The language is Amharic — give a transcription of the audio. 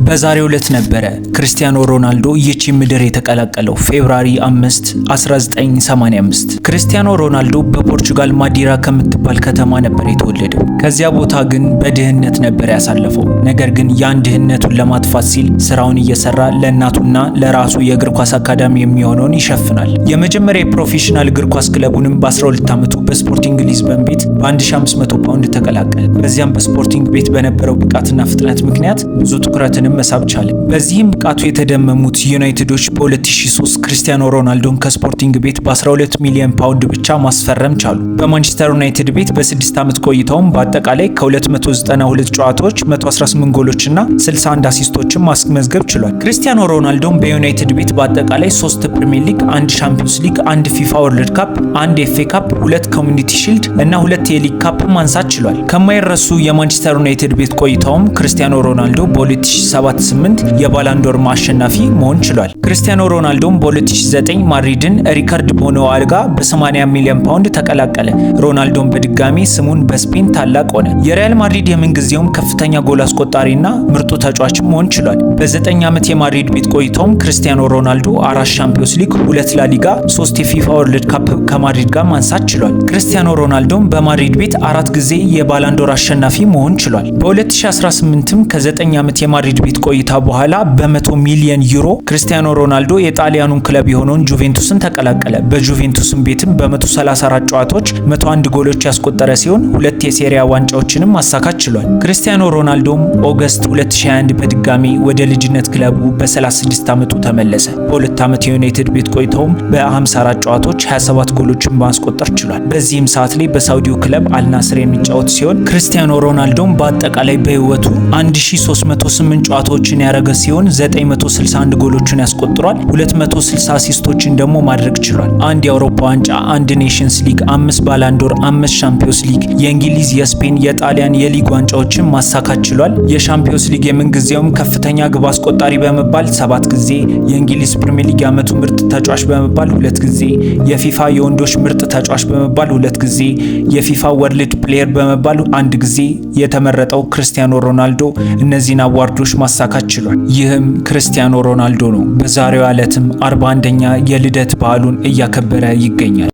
በዛሬው ዕለት ነበረ ክርስቲያኖ ሮናልዶ ይህች ምድር የተቀላቀለው ፌብሩዋሪ 5 1985። ክርስቲያኖ ሮናልዶ በፖርቹጋል ማዲራ ከምትባል ከተማ ነበር የተወለደው። ከዚያ ቦታ ግን በድህነት ነበር ያሳለፈው። ነገር ግን ያን ድህነቱን ለማጥፋት ሲል ስራውን እየሰራ ለእናቱና ለራሱ የእግር ኳስ አካዳሚ የሚሆነውን ይሸፍናል። የመጀመሪያ የፕሮፌሽናል እግር ኳስ ክለቡንም በ12 ዓመቱ በስፖርቲንግ ሊዝበን ቤት በ1500 ፓውንድ ተቀላቀለ። በዚያም በስፖርቲንግ ቤት በነበረው ብቃትና ፍጥነት ምክንያት ብዙ ትኩረትንም መሳብ ቻለ። በዚህም ብቃቱ የተደመሙት ዩናይትዶች በ2003 ክርስቲያኖ ሮናልዶን ከስፖርቲንግ ቤት በ12 ሚሊዮን ፓውንድ ብቻ ማስፈረም ቻሉ። በማንቸስተር ዩናይትድ ቤት በ6 ዓመት ቆይታውም በአጠቃላይ ከ292 ጨዋታዎች 118 ጎሎችና 61 አሲስቶችን ማስመዝገብ ችሏል። ክርስቲያኖ ሮናልዶን በዩናይትድ ቤት በአጠቃላይ 3 ፕሪሚየር ሊግ፣ 1 ሻምፒዮንስ ሊግ፣ 1 ፊፋ ወርልድ ካፕ፣ 1 ኤፍኤ ካፕ፣ 2 ኮሚኒቲ ሺልድ እና 2 የሊግ ካፕ ማንሳት ችሏል። ከማይረሱ የማንቸስተር ዩናይትድ ቤት ቆይታውም ክርስቲያኖ ሮናልዶ በ2007-8 የባላንዶር አሸናፊ መሆን ችሏል። ክርስቲያኖ ሮናልዶም በ2009 ማድሪድን ሪካርድ በሆነ ዋጋ በ80 ሚሊዮን ፓውንድ ተቀላቀለ። ሮናልዶም በድጋሚ ስሙን በስፔን ታላቅ ሆነ። የሪያል ማድሪድ የምንጊዜውም ከፍተኛ ጎል አስቆጣሪና ምርጡ ተጫዋች መሆን ችሏል። በ9 ዓመት የማድሪድ ቤት ቆይታውም ክርስቲያኖ ሮናልዶ 4 ሻምፒዮንስ ሊግ፣ 2 ላሊጋ፣ 3 የፊፋ ወርልድ ካፕ ከማድሪድ ጋር ማንሳት ችሏል። ክርስቲያኖ ሮናልዶም በማድሪድ ቤት 4 ጊዜ የባላንዶር አሸናፊ መሆን ችሏል። በ2018ም ከ9 ዓመት የማድሪድ ቤት ቆይታ በኋላ በ100 ሚሊዮን ዩሮ ክርስቲያኖ ሮናልዶ የጣሊያኑን ክለብ የሆነውን ጁቬንቱስን ተቀላቀለ። በጁቬንቱስም ቤትም በ134 ጨዋታዎች 101 ጎሎች ያስቆጠረ ሲሆን 2 የሴሪያ ዋንጫዎችንም ማሳካት ችሏል። ክርስቲያኖ ሮናልዶም ኦገስት 2021 በድጋሚ ወደ ልጅነት ክለቡ በ36 ዓመቱ ተመለሰ። በ2 ዓመት የዩናይትድ ቤት ቆይታውም በ54 ጨዋታዎች 27 ጎሎችን ማስቆጠር ችሏል። በዚህም ሰዓት ላይ በሳውዲው ክለብ አልናስር የሚጫወት ሲሆን ክርስቲያኖ ሮናልዶም በአጠቃላይ በህይወቱ 1308 ጨዋታዎችን ያደረገ ሲሆን 961 ጎሎችን ያስቆጥሯል። 260 አሲስቶችን ደግሞ ማድረግ ችሏል። 1 የአውሮፓ ዋንጫ፣ 1 ኔሽንስ ሊግ፣ 5 ባላንዶር፣ 5 ሻምፒዮንስ ሊግ፣ የእንግሊዝ፣ የስፔን፣ የጣሊያን የሊግ ዋንጫዎችን ማሳካት ችሏል። የሻምፒዮንስ ሊግ የምንጊዜውም ከፍተኛ ግብ አስቆጣሪ በመባል 7 ጊዜ፣ የእንግሊዝ ፕሪሚየር ሊግ የዓመቱ ምርጥ ተጫዋች በመባል 2 ጊዜ፣ የፊፋ የወንዶች ምርጥ ተጫዋች በመባል 2 ጊዜ፣ የፊፋ ወርልድ ፕሌየር በመባል 1 ጊዜ የተመረጠው ክርስቲያኖ ሮናልዶ እነዚህን አዋርዶች ማሳካት ችሏል። ይህም ክርስቲያኖ ሮናልዶ ነው። በዛሬው ዕለትም 41ኛ የልደት በዓሉን እያከበረ ይገኛል።